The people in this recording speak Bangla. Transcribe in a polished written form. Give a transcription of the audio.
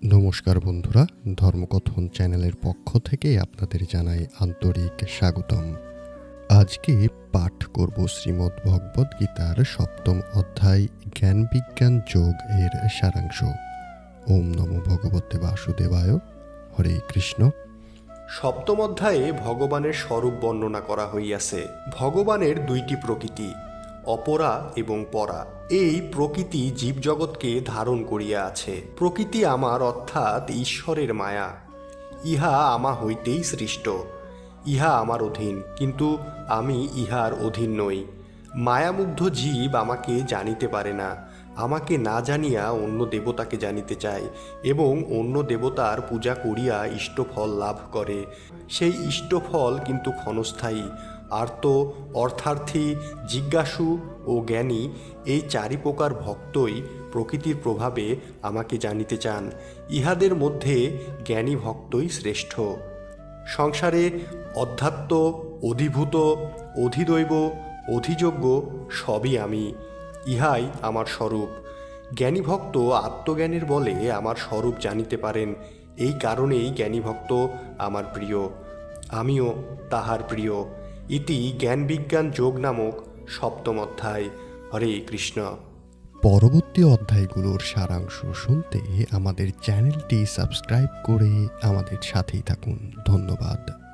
নমস্কার বন্ধুরা, ধর্মকথন চ্যানেলের পক্ষ থেকে আপনাদের জানাই আন্তরিক স্বাগতম। আজকে পাঠ করব শ্রীমদ্ ভগবদ গীতার ৭ম অধ্যায় জ্ঞান বিজ্ঞান যোগ এর সারাংশ। ওম নমো ভগবতে বাসুদেবায়। হরে কৃষ্ণ। সপ্তম অধ্যায়ে ভগবানের স্বরূপ বর্ণনা করা হইয়াছে। ভগবানের দুইটি প্রকৃতি, অপরা এবং পরা। এই প্রকৃতি জীবজগৎকে ধারণ করিয়া আছে। প্রকৃতি আমার অর্থাৎ ঈশ্বরের মায়া, ইহা আমা হইতেই সৃষ্ট। ইহা আমার অধীন, কিন্তু আমি ইহার অধীন নই। মায়ামুগ্ধ জীব আমাকে জানিতে পারে না, আমাকে না জানিয়া অন্য দেবতাকে জানিতে চায় এবং অন্য দেবতার পূজা করিয়া ইষ্টফল লাভ করে। সেই ইষ্টফল কিন্তু ক্ষণস্থায়ী। আর্ত, অর্থার্থী, জিজ্ঞাসু ও জ্ঞানী এই চারি প্রকার ভক্তই প্রকৃতির প্রভাবে আমাকে জানিতে চান। ইহাদের মধ্যে জ্ঞানী ভক্তই শ্রেষ্ঠ। সংসারে অধ্যাত্ম, অধিভূত, অধিদৈব, অধিযোগ্য সবই আমি, ইহাই আমার স্বরূপ। জ্ঞানী ভক্ত আত্মজ্ঞানের বলে আমার স্বরূপ জানিতে পারেন। এই কারণেই জ্ঞানী ভক্ত আমার প্রিয়, আমিও তাহার প্রিয়। ইতি জ্ঞান বিজ্ঞান যোগ নামক সপ্তম অধ্যায়। হরে কৃষ্ণ। পরবর্তী অধ্যায়গুলোর সারাংশ শুনতে আমাদের চ্যানেলটি সাবস্ক্রাইব করে আমাদের সাথেই থাকুন। ধন্যবাদ।